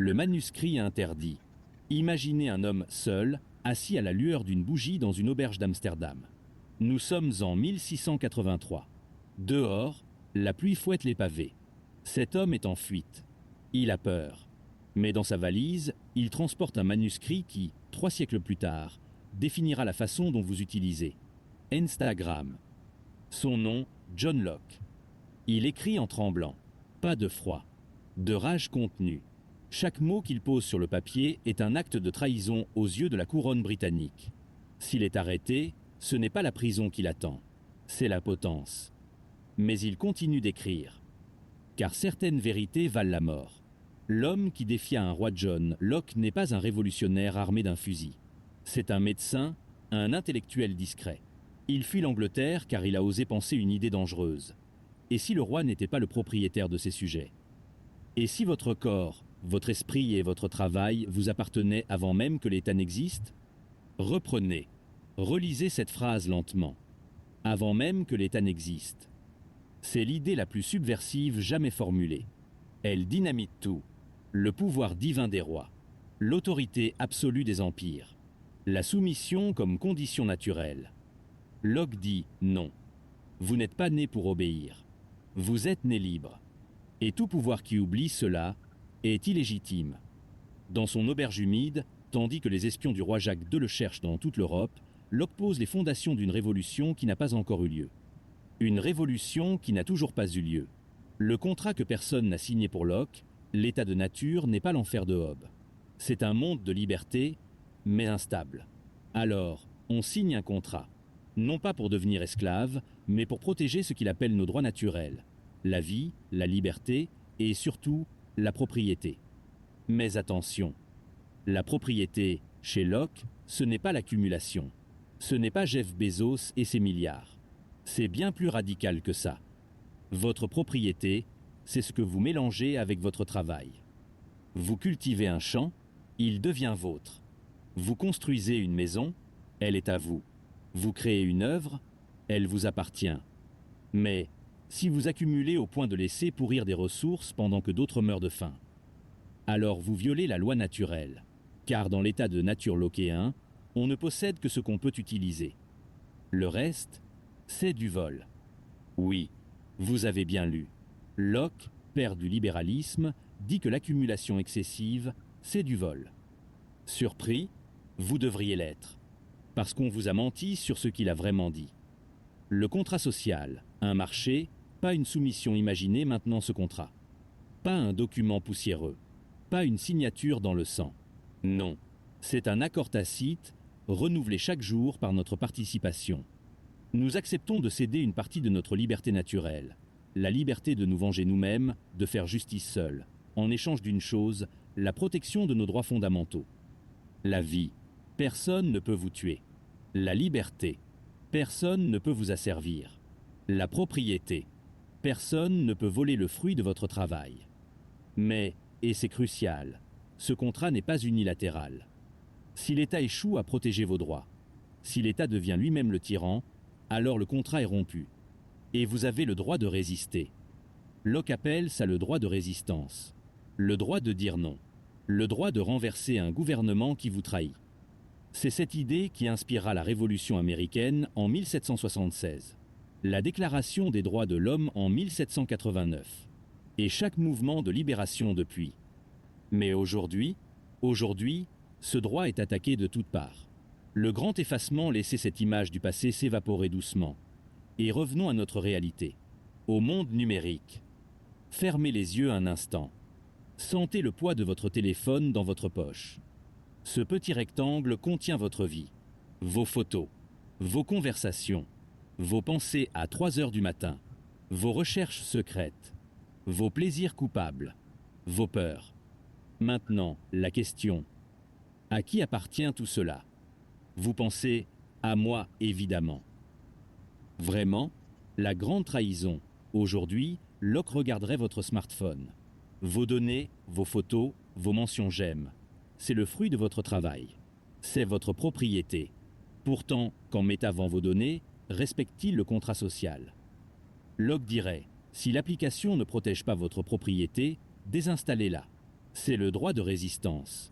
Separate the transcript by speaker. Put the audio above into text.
Speaker 1: Le manuscrit interdit. Imaginez un homme seul, assis à la lueur d'une bougie dans une auberge d'Amsterdam. Nous sommes en 1683. Dehors, la pluie fouette les pavés. Cet homme est en fuite. Il a peur. Mais dans sa valise, il transporte un manuscrit qui, 3 siècles plus tard, définira la façon dont vous utilisez. Instagram. Son nom, John Locke. Il écrit en tremblant. Pas de froid. De rage contenue. Chaque mot qu'il pose sur le papier est un acte de trahison aux yeux de la couronne britannique. S'il est arrêté, ce n'est pas la prison qui l'attend, c'est la potence. Mais il continue d'écrire. Car certaines vérités valent la mort. L'homme qui défia un roi John, Locke, n'est pas un révolutionnaire armé d'un fusil. C'est un médecin, un intellectuel discret. Il fuit l'Angleterre car il a osé penser une idée dangereuse. Et si le roi n'était pas le propriétaire de ses sujets? Et si votre corps, votre esprit et votre travail vous appartenaient avant même que l'État n'existe? Reprenez, relisez cette phrase lentement. Avant même que l'État n'existe. C'est l'idée la plus subversive jamais formulée. Elle dynamite tout. Le pouvoir divin des rois, l'autorité absolue des empires, la soumission comme condition naturelle. Locke dit non. Vous n'êtes pas né pour obéir. Vous êtes né libre. Et tout pouvoir qui oublie cela est illégitime. Dans son auberge humide, tandis que les espions du roi Jacques II le cherchent dans toute l'Europe, Locke pose les fondations d'une révolution qui n'a pas encore eu lieu. Une révolution qui n'a toujours pas eu lieu. Le contrat que personne n'a signé pour Locke, l'état de nature, n'est pas l'enfer de Hobbes. C'est un monde de liberté, mais instable. Alors, on signe un contrat. Non pas pour devenir esclave, mais pour protéger ce qu'il appelle nos droits naturels. La vie, la liberté et surtout la propriété. Mais attention, la propriété, chez Locke, ce n'est pas l'accumulation. Ce n'est pas Jeff Bezos et ses milliards. C'est bien plus radical que ça. Votre propriété, c'est ce que vous mélangez avec votre travail. Vous cultivez un champ, il devient vôtre. Vous construisez une maison, elle est à vous. Vous créez une œuvre, elle vous appartient. Mais si vous accumulez au point de laisser pourrir des ressources pendant que d'autres meurent de faim, alors vous violez la loi naturelle. Car dans l'état de nature lockéen, on ne possède que ce qu'on peut utiliser. Le reste, c'est du vol. Oui, vous avez bien lu. Locke, père du libéralisme, dit que l'accumulation excessive, c'est du vol. Surpris, vous devriez l'être. Parce qu'on vous a menti sur ce qu'il a vraiment dit. Le contrat social, un marché, pas une soumission imaginée maintenant ce contrat. Pas un document poussiéreux. Pas une signature dans le sang. Non, c'est un accord tacite, renouvelé chaque jour par notre participation. Nous acceptons de céder une partie de notre liberté naturelle, la liberté de nous venger nous-mêmes, de faire justice seuls, en échange d'une chose, la protection de nos droits fondamentaux. La vie, personne ne peut vous tuer. La liberté, personne ne peut vous asservir. La propriété, personne ne peut voler le fruit de votre travail. Mais, et c'est crucial, ce contrat n'est pas unilatéral. Si l'État échoue à protéger vos droits, si l'État devient lui-même le tyran, alors le contrat est rompu. Et vous avez le droit de résister. Locke appelle ça le droit de résistance. Le droit de dire non. Le droit de renverser un gouvernement qui vous trahit. C'est cette idée qui inspirera la Révolution américaine en 1776, la Déclaration des droits de l'homme en 1789, et chaque mouvement de libération depuis. Mais aujourd'hui, ce droit est attaqué de toutes parts. Le grand effacement laissait cette image du passé s'évaporer doucement. Et revenons à notre réalité, au monde numérique. Fermez les yeux un instant. Sentez le poids de votre téléphone dans votre poche. Ce petit rectangle contient votre vie, vos photos, vos conversations, vos pensées à 3 heures du matin, vos recherches secrètes, vos plaisirs coupables, vos peurs. Maintenant, la question, à qui appartient tout cela? Vous pensez à moi, évidemment. Vraiment, la grande trahison, aujourd'hui, Locke regarderait votre smartphone. Vos données, vos photos, vos mentions j'aime. C'est le fruit de votre travail. C'est votre propriété. Pourtant, quand Meta vend vos données, respecte-t-il le contrat social? Locke dirait, si l'application ne protège pas votre propriété, désinstallez-la. C'est le droit de résistance.